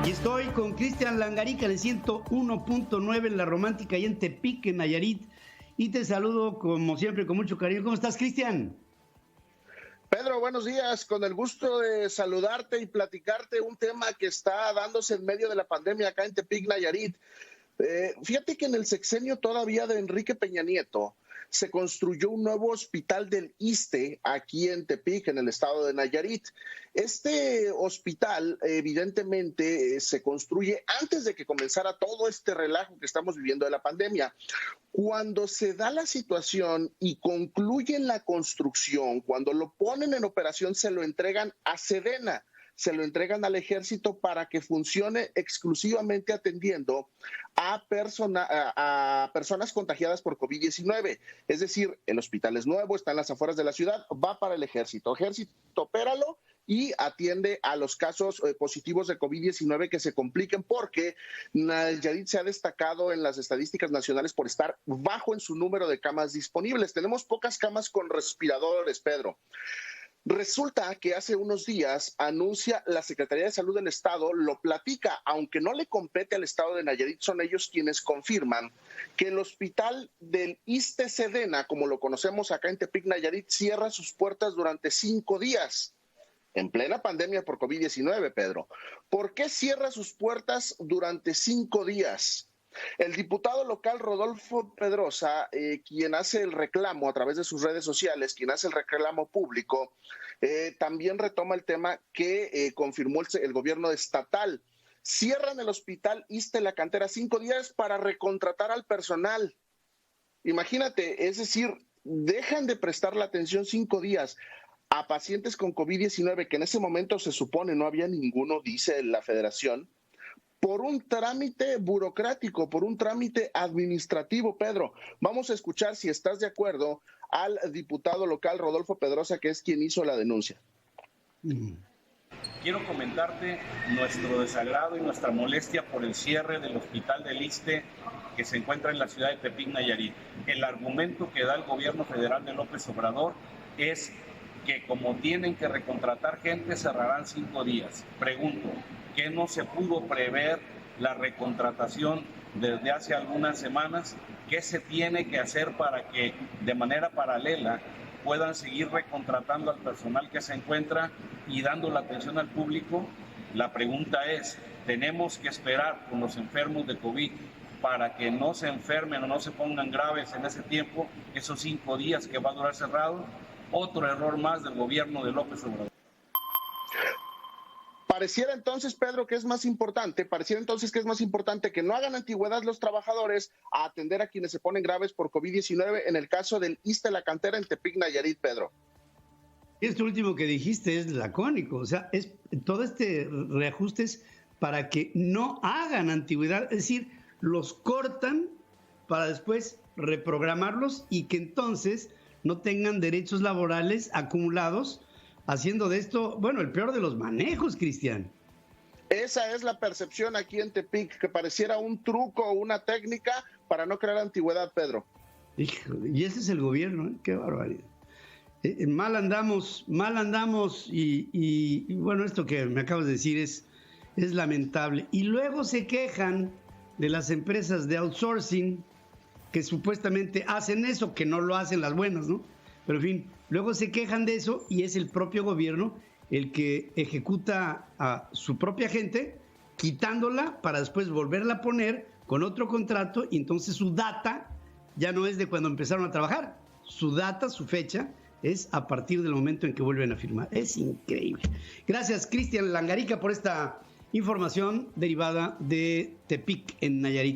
Y estoy con Cristian Langarica en el 101.9 en La Romántica y en Tepic, en Nayarit. Y te saludo como siempre con mucho cariño. ¿Cómo estás, Cristian? Pedro, buenos días. Con el gusto de saludarte y platicarte un tema que está dándose en medio de la pandemia acá en Tepic, Nayarit. Fíjate que en el sexenio todavía de Enrique Peña Nieto se construyó un nuevo hospital del ISSSTE aquí en Tepic, en el estado de Nayarit. Este hospital evidentemente se construye antes de que comenzara todo este relajo que estamos viviendo de la pandemia. Cuando se da la situación y concluyen la construcción, cuando lo ponen en operación, se lo entregan a Sedena, se lo entregan al ejército para que funcione exclusivamente atendiendo a personas contagiadas por COVID-19. Es decir, el hospital es nuevo, está en las afueras de la ciudad, va para el ejército. Ejército, opéralo y atiende a los casos positivos de COVID-19 que se compliquen, porque Nayarit se ha destacado en las estadísticas nacionales por estar bajo en su número de camas disponibles. Tenemos pocas camas con respiradores, Pedro. Resulta que hace unos días anuncia la Secretaría de Salud del Estado, lo platica, aunque no le compete al Estado de Nayarit, son ellos quienes confirman que el hospital del ISSSTE Sedena, como lo conocemos acá en Tepic, Nayarit, cierra sus puertas durante 5 días. En plena pandemia por COVID-19, Pedro. ¿Por qué cierra sus puertas durante 5 días? El diputado local Rodolfo Pedrosa, quien hace el reclamo a través de sus redes sociales, quien hace el reclamo público, también retoma el tema que confirmó el gobierno estatal. Cierran el hospital ISSSTE La Cantera 5 días para recontratar al personal. Imagínate, es decir, dejan de prestar la atención 5 días a pacientes con COVID-19, que en ese momento se supone no había ninguno, dice la federación, por un trámite burocrático, por un trámite administrativo, Pedro. Vamos a escuchar, si estás de acuerdo, al diputado local Rodolfo Pedrosa, que es quien hizo la denuncia. Quiero comentarte nuestro desagrado y nuestra molestia por el cierre del hospital del ISSSTE que se encuentra en la ciudad de Tepic, Nayarit. El argumento que da el gobierno federal de López Obrador es que como tienen que recontratar gente, cerrarán 5 días. Pregunto, ¿qué no se pudo prever la recontratación desde hace algunas semanas? ¿Qué se tiene que hacer para que de manera paralela puedan seguir recontratando al personal que se encuentra y dando la atención al público? La pregunta es, ¿tenemos que esperar con los enfermos de COVID para que no se enfermen o no se pongan graves en ese tiempo, esos 5 días que va a durar cerrado? Otro error más del gobierno de López Obrador. Pareciera entonces, Pedro, que es más importante que no hagan antigüedad los trabajadores a atender a quienes se ponen graves por COVID-19 en el caso del ISSSTE La Cantera en Tepic, Nayarit, Pedro. Esto último que dijiste es lacónico, o sea, todo este reajuste es para que no hagan antigüedad, es decir, los cortan para después reprogramarlos y que entonces no tengan derechos laborales acumulados, haciendo de esto, bueno, el peor de los manejos, Cristian. Esa es la percepción aquí en Tepic, que pareciera un truco o una técnica para no crear antigüedad, Pedro. Híjole, y ese es el gobierno, ¿eh? Qué barbaridad. Mal andamos y bueno, esto que me acabas de decir es lamentable. Y luego se quejan de las empresas de outsourcing que supuestamente hacen eso, que no lo hacen las buenas, ¿no? Pero en fin, luego se quejan de eso y es el propio gobierno el que ejecuta a su propia gente, quitándola para después volverla a poner con otro contrato, y entonces su data ya no es de cuando empezaron a trabajar. Su data, su fecha, es a partir del momento en que vuelven a firmar. Es increíble. Gracias, Cristian Langarica, por esta información derivada de Tepic en Nayarit.